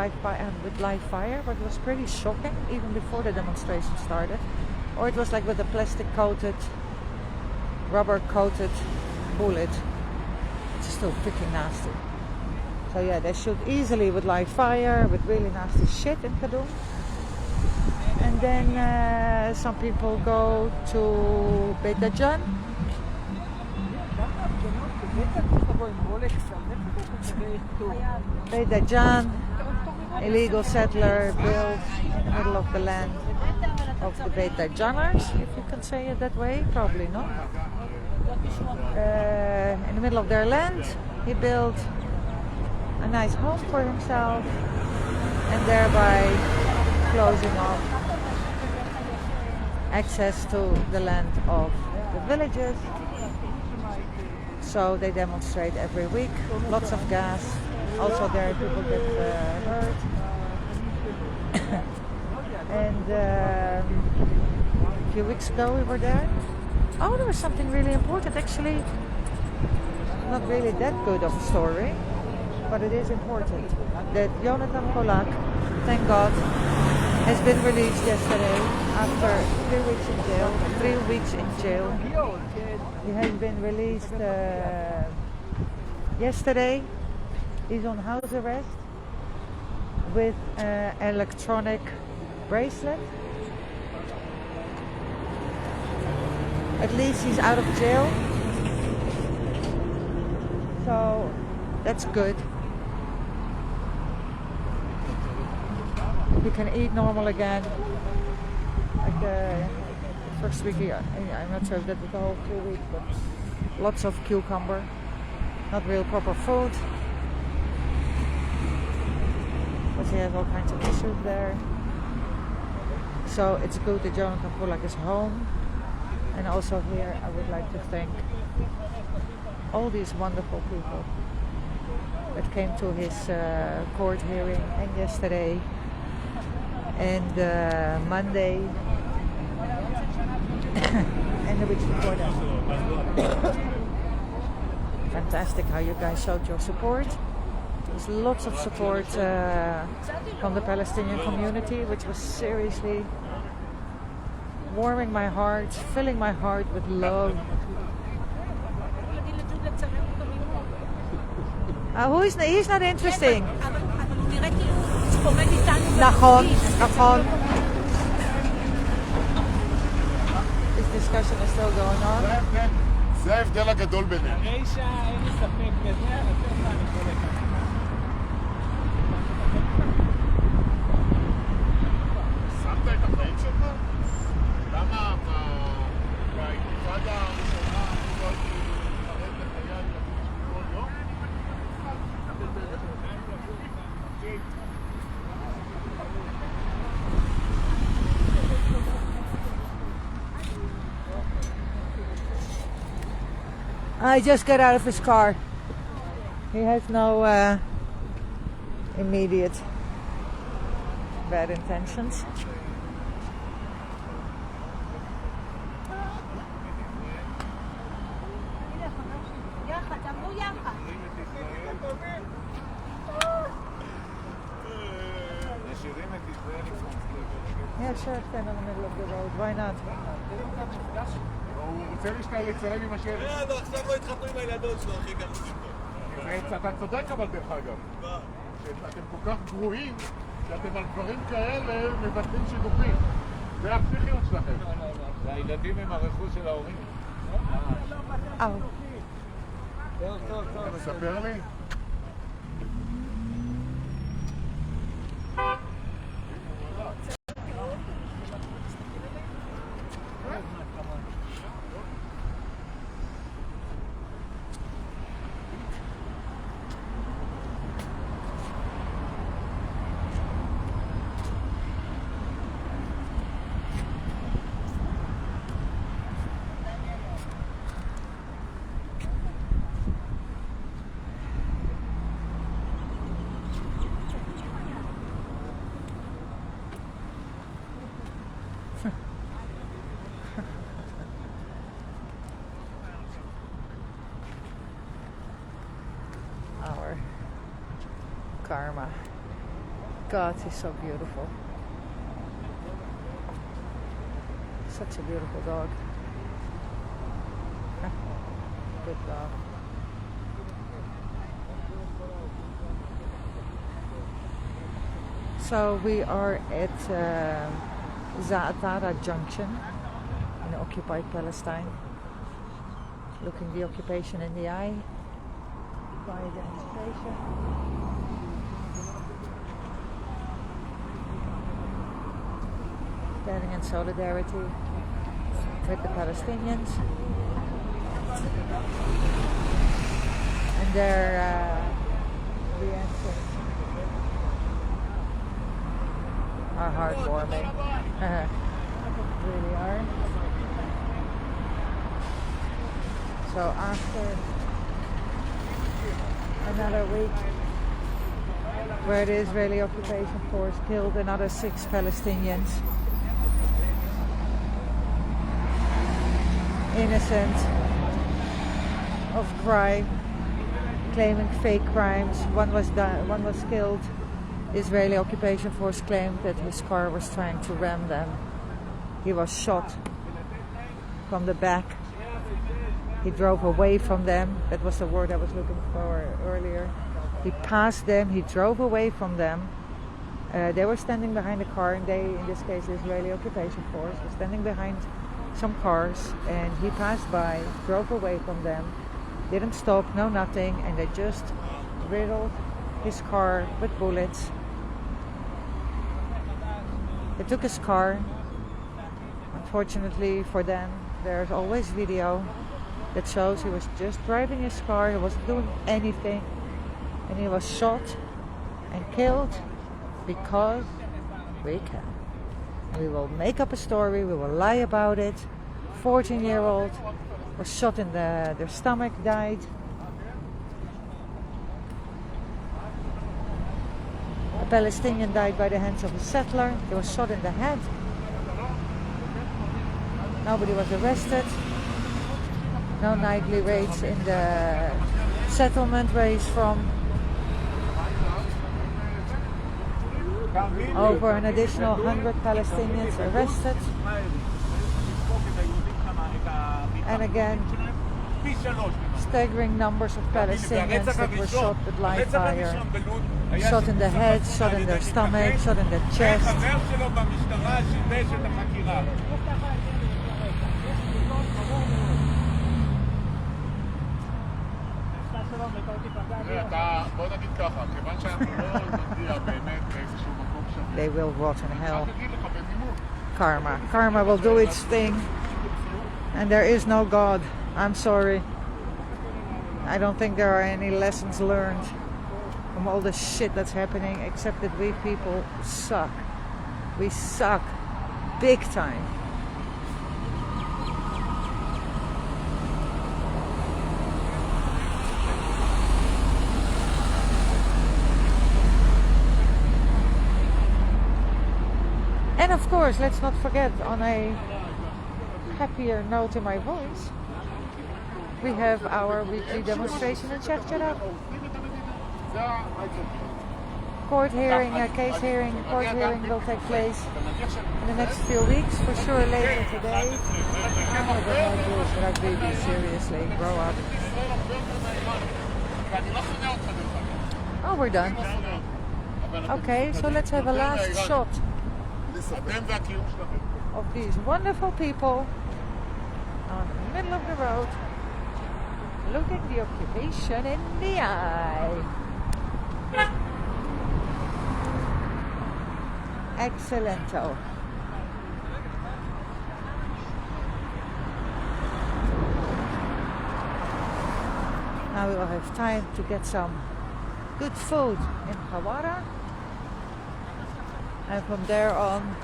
A: with live fire, but it was pretty shocking even before the demonstration started. Or it was like with a plastic coated, rubber coated bullet. It's still freaking nasty. So yeah, they shoot easily with live fire, with really nasty shit in Kadum. And then some people go to Beit Jan. Beit Jan, illegal settler built in the middle of the land of the Beit Janers, if you can say it that way, probably not. In the middle of their land, he built a nice home for himself and thereby closing off access to the land of the villages. So they demonstrate every week, lots of gas. Also there people get hurt. And a few weeks ago we were there. Oh, there was something really important, actually. Not really that good of a story, but it is important. That Jonathan Polak, thank God, has been released yesterday after 3 weeks in jail. 3 weeks in jail. He has been released yesterday. He's on house arrest with electronic bracelet. At least he's out of jail. So that's good. He can eat normal again. Like the first week, I'm not sure if that was the whole 2 weeks, but lots of cucumber. Not real proper food. But he has all kinds of issues there. So it's good that Jonathan Polak is home. And also here I would like to thank all these wonderful people that came to his court hearing, and yesterday, and Monday, and the week before that. Fantastic how you guys showed your support. There's lots of support from the Palestinian community, which was seriously warming my heart, filling my heart with love. He's not interesting. נכון, נכון. This discussion is still going on.
B: זה ההבדל הגדול בינינו.
F: רישה, אין לי ספק בזה, אני חושב מה אני חולק.
B: שמת את החיים שלך? למה באינתיפאדה הראשונה אני לא הייתי חרד לחיי הילדים כל יום?
A: I just got out of his car. He has no immediate bad intentions. Yeah, sure, stand in the middle of the road. Why not?
B: הוא רוצה להצטלם עם השלט.
C: לא, עכשיו לא התחתנו עם הילדות שלו, אחי, גם פה.
B: אתה צודק אבל דרך אגב. שאתם כל כך גרועים, שאתם על דברים כאלה מבטלים שידוכים. זה הפסיכיות שלכם.
E: והילדים הם הרכוש של ההורים.
B: תספר לי.
A: Our karma. God, he's so beautiful. Such a beautiful dog. Good dog. So we are at Zaatara Junction in Occupied Palestine, looking the occupation in the eye by demonstration. Standing in solidarity with the Palestinians and their reactions are heartwarming. Really are. So after another week where the Israeli occupation force killed another 6 Palestinians, innocent of crime, claiming fake crimes. One was killed. Israeli occupation force claimed that his car was trying to ram them. He was shot from the back. He drove away from them. That was the word I was looking for earlier. He passed them. He drove away from them. They were standing behind the car, and they, in this case, the Israeli occupation force, was standing behind some cars, and he passed by, drove away from them, didn't stop, no nothing, and they just riddled his car with bullets. They took his car. Unfortunately for them, there's always video that shows he was just driving his car, he wasn't doing anything, and he was shot and killed because we can. And we will make up a story, we will lie about it. 14-year-old was shot in their stomach, died. A Palestinian died by the hands of a settler. He was shot in the head. Nobody was arrested. No nightly raids in the settlement where he's from. Over an additional 100 Palestinians arrested. And again, staggering numbers of Palestinians that were shot with live fire. Shot in the head, shot in their stomach, shot in their chest. They will rot in hell. Karma. Karma will do its thing. And there is no God. I'm sorry. I don't think there are any lessons learned from all the shit that's happening, except that we people suck. We suck. Big time. And of course, let's not forget, on a happier note in my voice, we have our weekly demonstration in Sheikh Jarrah. Court hearing will take place in the next few weeks, for sure later today. Oh, the rugby, seriously, grow up. Oh, we're done. Okay, so let's have a last shot of these wonderful people on the middle of the road, looking the occupation in the eye. Excellento. Now we will have time to get some good food in Hawara. And from there on,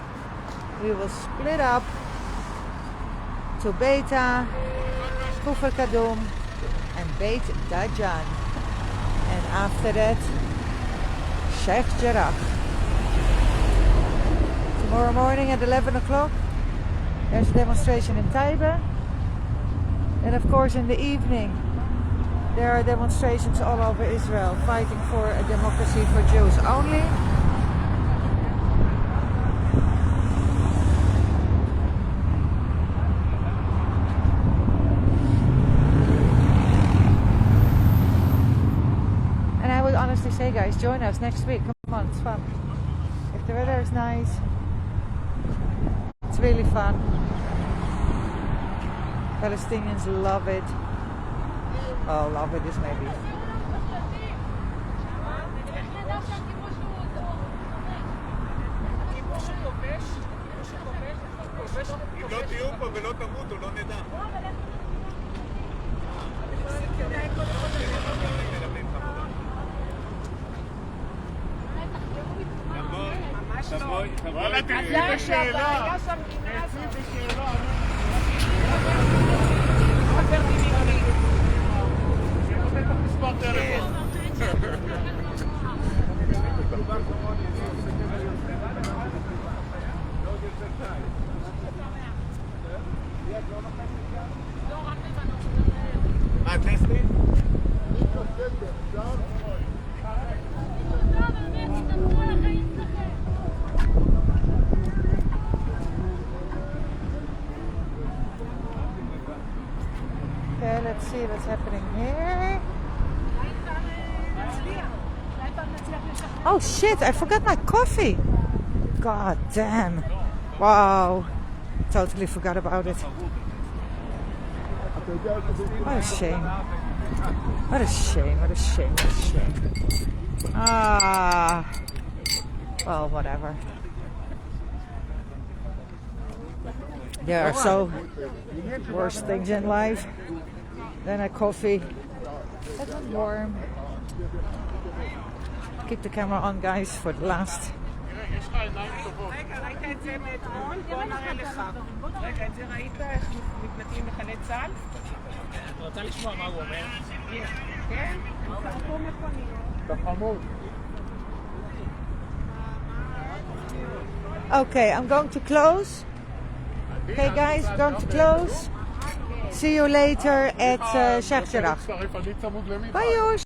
A: we will split up to Beta, Kufr Kadum, and Beit Dajan. And after that, Sheikh Jarrah. Tomorrow morning at 11 o'clock, there's a demonstration in Taiba. And of course, in the evening, there are demonstrations all over Israel fighting for a democracy for Jews only. Honestly say, guys, join us next week. Come on, it's fun. If the weather is nice, it's really fun. Palestinians love it. Oh, love it is maybe.
B: וואלה, תצאי בשאלה. תצאי בשאלה. מספר טלפון. טסטים? Okay, let's see what's happening here. Oh shit, I forgot my coffee. God damn. Wow. Totally forgot about it. What a shame. What a shame, what a shame, what a shame. Ah. Well, whatever. There are so worse things in life than a coffee. That's warm. Keep the camera on, guys, for the last.
F: רגע, ראית את זה מאתמול? בוא נראה לך. רגע, את זה ראית איך מתנכלים לחיילי צה"ל? את רוצה לשמוע מה הוא אומר? כן? שרפו מכוניות.
C: תחמוד.
A: Okay, I'm going to close. Okay guys, going to close. See you later at Sheikh Jarrah.
B: אני צמוד למיטה.
A: Bye, Josh.